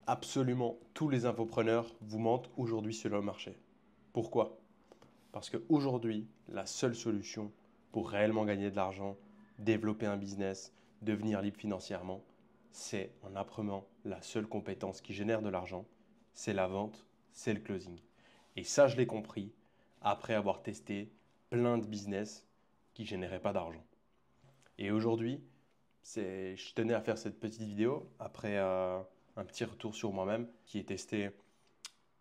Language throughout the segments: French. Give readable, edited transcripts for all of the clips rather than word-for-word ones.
Absolument tous les infopreneurs vous mentent aujourd'hui sur le marché. Pourquoi? Parce qu'aujourd'hui, la seule solution pour réellement gagner de l'argent, développer un business, devenir libre financièrement, c'est en apprenant la seule compétence qui génère de l'argent, c'est la vente, c'est le closing. Et ça, je l'ai compris après avoir testé plein de business qui généraient pas d'argent. Et aujourd'hui, je tenais à faire cette petite vidéo après un petit retour sur moi-même qui ai testé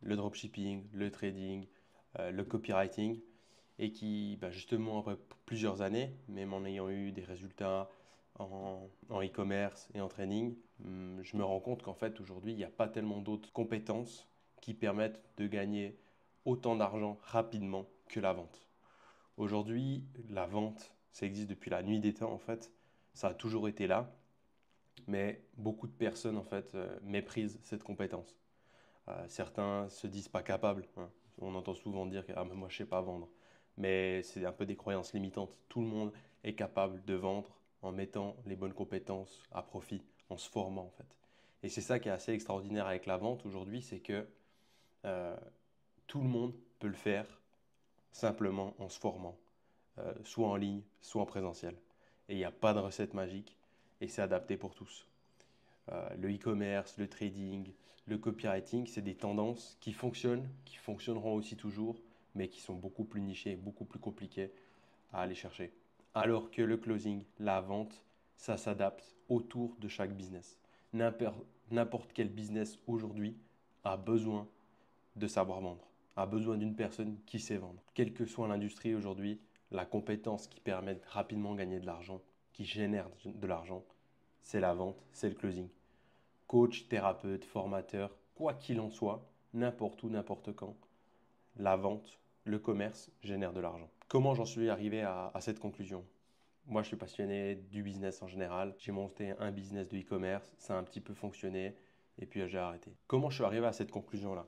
le dropshipping, le trading, le copywriting et qui, justement, après plusieurs années, même en ayant eu des résultats en e-commerce et en trading, je me rends compte qu'en fait, aujourd'hui, il n'y a pas tellement d'autres compétences qui permettent de gagner autant d'argent rapidement que la vente. Aujourd'hui, la vente, ça existe depuis la nuit des temps en fait. Ça a toujours été là, mais beaucoup de personnes en fait méprisent cette compétence. Certains se disent pas capables, hein. On entend souvent dire que ah, mais moi je sais pas vendre. Mais c'est un peu des croyances limitantes. Tout le monde est capable de vendre en mettant les bonnes compétences à profit, en se formant en fait. Et c'est ça qui est assez extraordinaire avec la vente aujourd'hui, c'est que euh, tout le monde peut le faire simplement en se formant, soit en ligne, soit en présentiel. Et il n'y a pas de recette magique et c'est adapté pour tous. Le e-commerce, le trading, le copywriting, c'est des tendances qui fonctionnent, qui fonctionneront aussi toujours, mais qui sont beaucoup plus nichées, beaucoup plus compliquées à aller chercher. Alors que le closing, la vente, ça s'adapte autour de chaque business. N'importe quel business aujourd'hui a besoin de savoir vendre, a besoin d'une personne qui sait vendre. Quelle que soit l'industrie aujourd'hui, la compétence qui permet de rapidement gagner de l'argent, qui génère de l'argent, c'est la vente, c'est le closing. Coach, thérapeute, formateur, quoi qu'il en soit, n'importe où, n'importe quand, la vente, le commerce génère de l'argent. Comment j'en suis arrivé à cette conclusion? Moi, je suis passionné du business en général. J'ai monté un business de e-commerce, ça a un petit peu fonctionné et puis j'ai arrêté. Comment je suis arrivé à cette conclusion-là?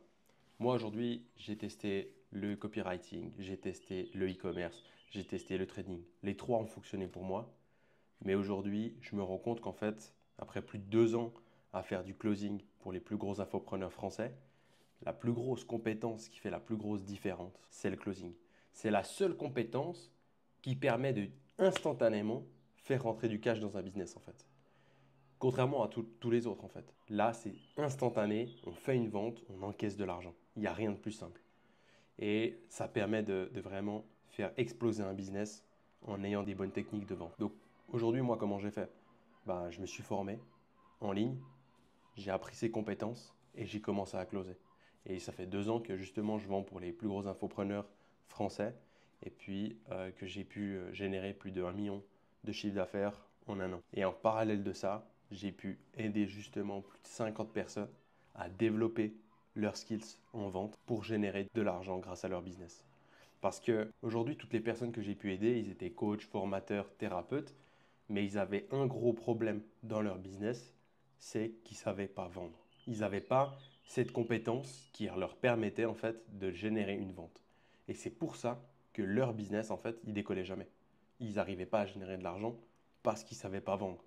Moi, aujourd'hui, j'ai testé le copywriting, j'ai testé le e-commerce, j'ai testé le trading. Les trois ont fonctionné pour moi. Mais aujourd'hui, je me rends compte qu'en fait, après plus de 2 ans à faire du closing pour les plus gros infopreneurs français, la plus grosse compétence qui fait la plus grosse différence, c'est le closing. C'est la seule compétence qui permet de instantanément faire rentrer du cash dans un business en fait. Contrairement à tous les autres en fait. Là, c'est instantané, on fait une vente, on encaisse de l'argent. Il n'y a rien de plus simple. Et ça permet de vraiment faire exploser un business en ayant des bonnes techniques de vente. Donc aujourd'hui, moi, comment j'ai fait? Je me suis formé en ligne, j'ai appris ces compétences et j'ai commencé à closer. Et ça fait 2 ans que justement je vends pour les plus gros infopreneurs français et puis que j'ai pu générer plus de 1 million de chiffre d'affaires en un an. Et en parallèle de ça, j'ai pu aider justement plus de 50 personnes à développer leurs skills en vente pour générer de l'argent grâce à leur business. Parce que aujourd'hui, toutes les personnes que j'ai pu aider, ils étaient coachs, formateurs, thérapeutes, mais ils avaient un gros problème dans leur business, c'est qu'ils ne savaient pas vendre. Ils n'avaient pas cette compétence qui leur permettait en fait de générer une vente. Et c'est pour ça que leur business en fait, il décollait jamais. Ils n'arrivaient pas à générer de l'argent parce qu'ils ne savaient pas vendre.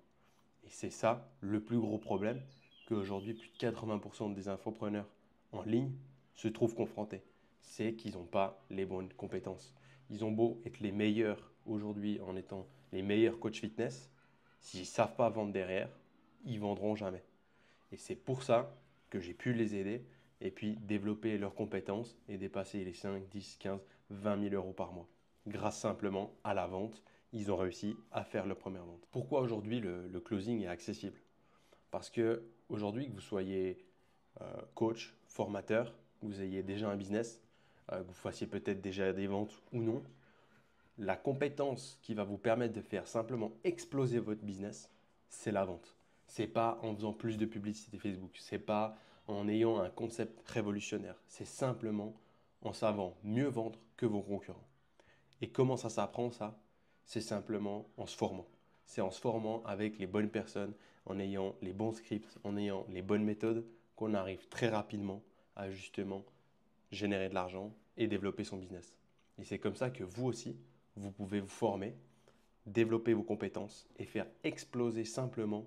Et c'est ça le plus gros problème qu'aujourd'hui plus de 80% des infopreneurs en ligne se trouvent confrontés. C'est qu'ils n'ont pas les bonnes compétences. Ils ont beau être les meilleurs aujourd'hui en étant les meilleurs coachs fitness, s'ils ne savent pas vendre derrière, ils vendront jamais. Et c'est pour ça que j'ai pu les aider et puis développer leurs compétences et dépasser les 5, 10, 15, 20 000 euros par mois. Grâce simplement à la vente, ils ont réussi à faire leur première vente. Pourquoi aujourd'hui le closing est accessible? Parce que aujourd'hui, que vous soyez coach, formateur, que vous ayez déjà un business, que vous fassiez peut-être déjà des ventes ou non, la compétence qui va vous permettre de faire simplement exploser votre business, c'est la vente. C'est pas en faisant plus de publicité Facebook, c'est pas en ayant un concept révolutionnaire, c'est simplement en savant mieux vendre que vos concurrents. Et comment ça s'apprend ça? C'est simplement en se formant. C'est en se formant avec les bonnes personnes, en ayant les bons scripts, en ayant les bonnes méthodes, qu'on arrive très rapidement à justement générer de l'argent et développer son business. Et c'est comme ça que vous aussi, vous pouvez vous former, développer vos compétences et faire exploser simplement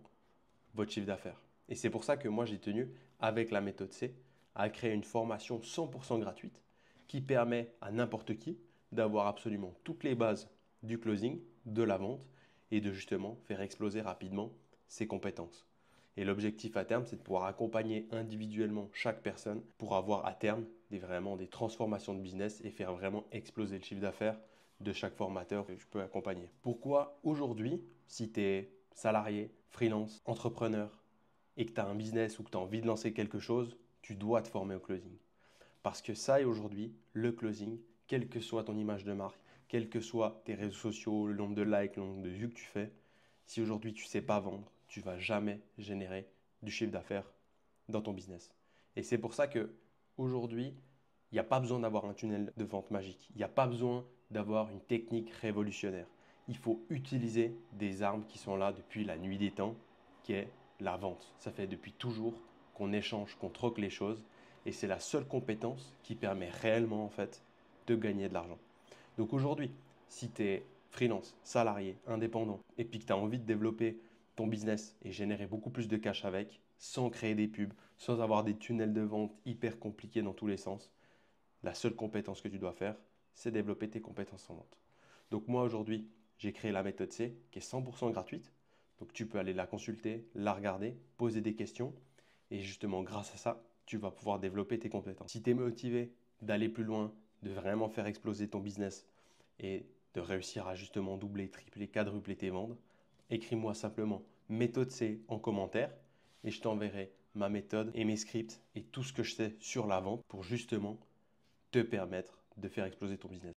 votre chiffre d'affaires. Et c'est pour ça que moi, j'ai tenu avec la méthode C, à créer une formation 100% gratuite qui permet à n'importe qui d'avoir absolument toutes les bases du closing, de la vente et de justement faire exploser rapidement ses compétences. Et l'objectif à terme, c'est de pouvoir accompagner individuellement chaque personne pour avoir à terme vraiment des transformations de business et faire vraiment exploser le chiffre d'affaires de chaque formateur que je peux accompagner. Pourquoi aujourd'hui, si tu es salarié, freelance, entrepreneur et que tu as un business ou que tu as envie de lancer quelque chose, tu dois te former au closing. Parce que ça et aujourd'hui, le closing, quelle que soit ton image de marque, quels que soient tes réseaux sociaux, le nombre de likes, le nombre de vues que tu fais, si aujourd'hui tu ne sais pas vendre, tu ne vas jamais générer du chiffre d'affaires dans ton business. Et c'est pour ça que aujourd'hui, il n'y a pas besoin d'avoir un tunnel de vente magique. Il n'y a pas besoin d'avoir une technique révolutionnaire. Il faut utiliser des armes qui sont là depuis la nuit des temps, qui est la vente. Ça fait depuis toujours qu'on échange, qu'on troque les choses. Et c'est la seule compétence qui permet réellement en fait de gagner de l'argent. Donc aujourd'hui, si tu es freelance, salarié, indépendant, et puis que tu as envie de développer ton business et générer beaucoup plus de cash avec, sans créer des pubs, sans avoir des tunnels de vente hyper compliqués dans tous les sens, la seule compétence que tu dois faire, c'est développer tes compétences en vente. Donc moi aujourd'hui, j'ai créé la méthode C qui est 100% gratuite. Donc tu peux aller la consulter, la regarder, poser des questions. Et justement, grâce à ça, tu vas pouvoir développer tes compétences. Si tu es motivé d'aller plus loin, de vraiment faire exploser ton business et de réussir à justement doubler, tripler, quadrupler tes ventes, écris-moi simplement méthode C en commentaire et je t'enverrai ma méthode et mes scripts et tout ce que je sais sur la vente pour justement te permettre de faire exploser ton business.